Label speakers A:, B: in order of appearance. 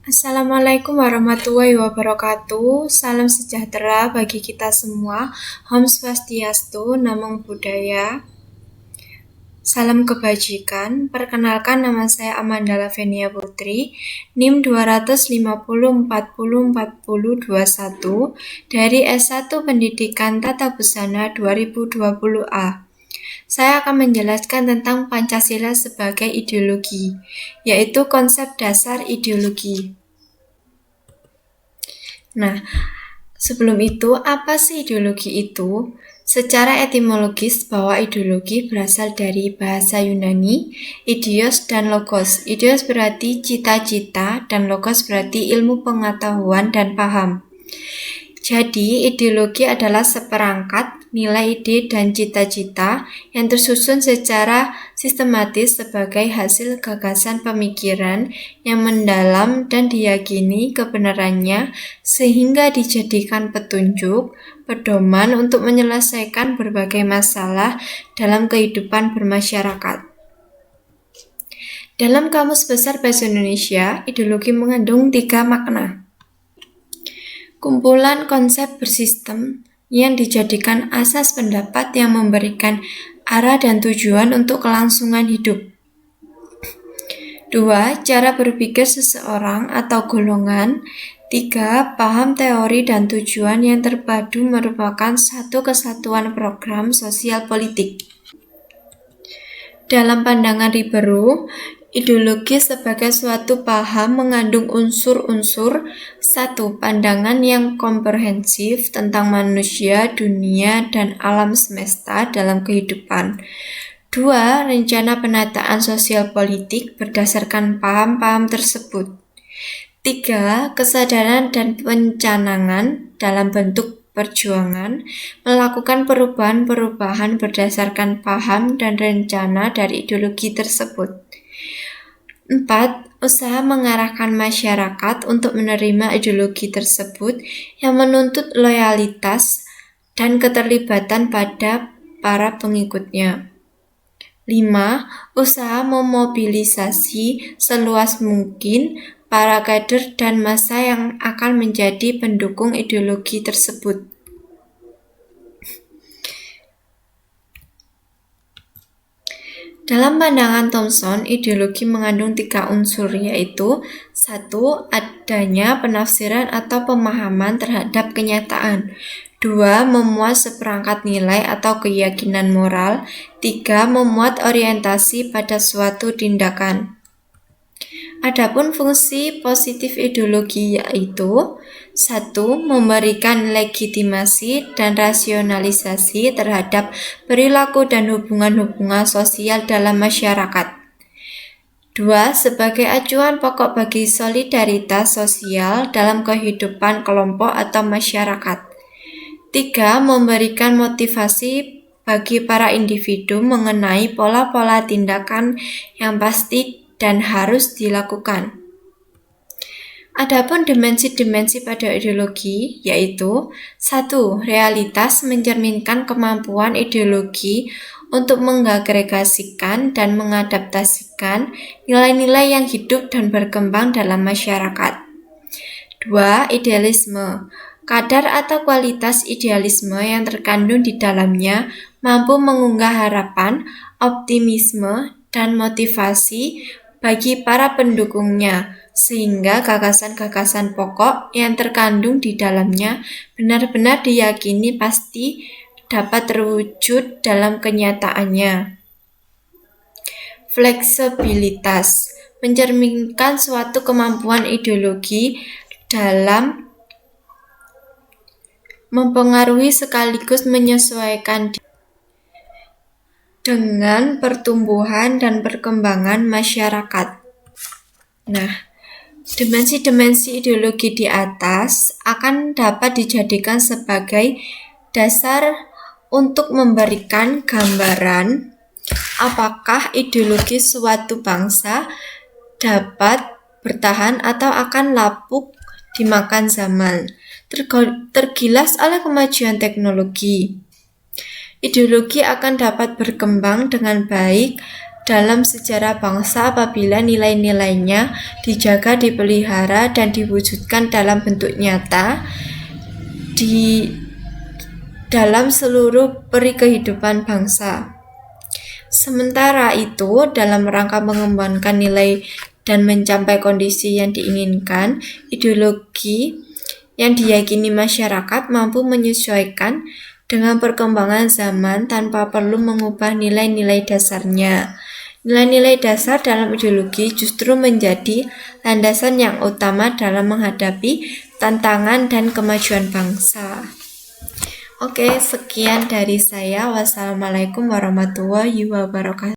A: Assalamualaikum warahmatullahi wabarakatuh. Salam sejahtera bagi kita semua. Om Swastiastu, Namo Buddhaya. Salam kebajikan. Perkenalkan, nama saya Amanda Lavenia Putri, NIM 250404021 dari S1 Pendidikan Tata Busana 2020A. Saya akan menjelaskan tentang Pancasila sebagai ideologi, yaitu konsep dasar ideologi. Nah, sebelum itu, apa sih ideologi itu? Secara etimologis, bahwa ideologi berasal dari bahasa Yunani, idios dan logos. Idios berarti cita-cita dan logos berarti ilmu pengetahuan dan paham. Jadi, ideologi adalah seperangkat nilai ide dan cita-cita yang tersusun secara sistematis sebagai hasil gagasan pemikiran yang mendalam dan diyakini kebenarannya sehingga dijadikan petunjuk, pedoman untuk menyelesaikan berbagai masalah dalam kehidupan bermasyarakat. Dalam Kamus Besar Bahasa Indonesia, ideologi mengandung 3 makna. Kumpulan konsep bersistem yang dijadikan asas pendapat yang memberikan arah dan tujuan untuk kelangsungan hidup. 2. Cara berpikir seseorang atau golongan. 3. Paham teori dan tujuan yang terpadu merupakan satu kesatuan program sosial politik. Dalam pandangan Ribeiro, ideologi sebagai suatu paham mengandung unsur-unsur. 1. Pandangan yang komprehensif tentang manusia, dunia, dan alam semesta dalam kehidupan. 2. Rencana penataan sosial politik berdasarkan paham-paham tersebut. 3. Kesadaran dan pencanangan dalam bentuk perjuangan, melakukan perubahan-perubahan berdasarkan paham dan rencana dari ideologi tersebut. 4. Usaha mengarahkan masyarakat untuk menerima ideologi tersebut yang menuntut loyalitas dan keterlibatan pada para pengikutnya. 5. Usaha memobilisasi seluas mungkin para kader dan massa yang akan menjadi pendukung ideologi tersebut. Dalam pandangan Thomson, ideologi mengandung 3 unsur, yaitu 1. Adanya penafsiran atau pemahaman terhadap kenyataan. 2. Memuat seperangkat nilai atau keyakinan moral. 3. Memuat orientasi pada suatu tindakan. Adapun fungsi positif ideologi yaitu 1. Memberikan legitimasi dan rasionalisasi terhadap perilaku dan hubungan-hubungan sosial dalam masyarakat. 2. Sebagai acuan pokok bagi solidaritas sosial dalam kehidupan kelompok atau masyarakat. 3. Memberikan motivasi bagi para individu mengenai pola-pola tindakan yang pasti dan harus dilakukan. Adapun dimensi-dimensi pada ideologi yaitu 1. Realitas mencerminkan kemampuan ideologi untuk mengagregasikan dan mengadaptasikan nilai-nilai yang hidup dan berkembang dalam masyarakat. 2. Idealisme. Kadar atau kualitas idealisme yang terkandung di dalamnya mampu mengunggah harapan, optimisme, dan motivasi bagi para pendukungnya, sehingga gagasan-gagasan pokok yang terkandung di dalamnya benar-benar diyakini pasti dapat terwujud dalam kenyataannya. Fleksibilitas mencerminkan suatu kemampuan ideologi dalam mempengaruhi sekaligus menyesuaikan dengan pertumbuhan dan perkembangan masyarakat. Nah, dimensi-dimensi ideologi di atas akan dapat dijadikan sebagai dasar untuk memberikan gambaran apakah ideologi suatu bangsa dapat bertahan atau akan lapuk dimakan zaman, tergilas oleh kemajuan teknologi. Ideologi akan dapat berkembang dengan baik dalam sejarah bangsa apabila nilai-nilainya dijaga, dipelihara, dan diwujudkan dalam bentuk nyata di dalam seluruh peri kehidupan bangsa. Sementara itu, dalam rangka mengembangkan nilai dan mencapai kondisi yang diinginkan, ideologi yang diyakini masyarakat mampu menyesuaikan dengan perkembangan zaman tanpa perlu mengubah nilai-nilai dasarnya. Nilai-nilai dasar dalam ideologi justru menjadi landasan yang utama dalam menghadapi tantangan dan kemajuan bangsa. Oke, sekian dari saya. Wassalamualaikum warahmatullahi wabarakatuh.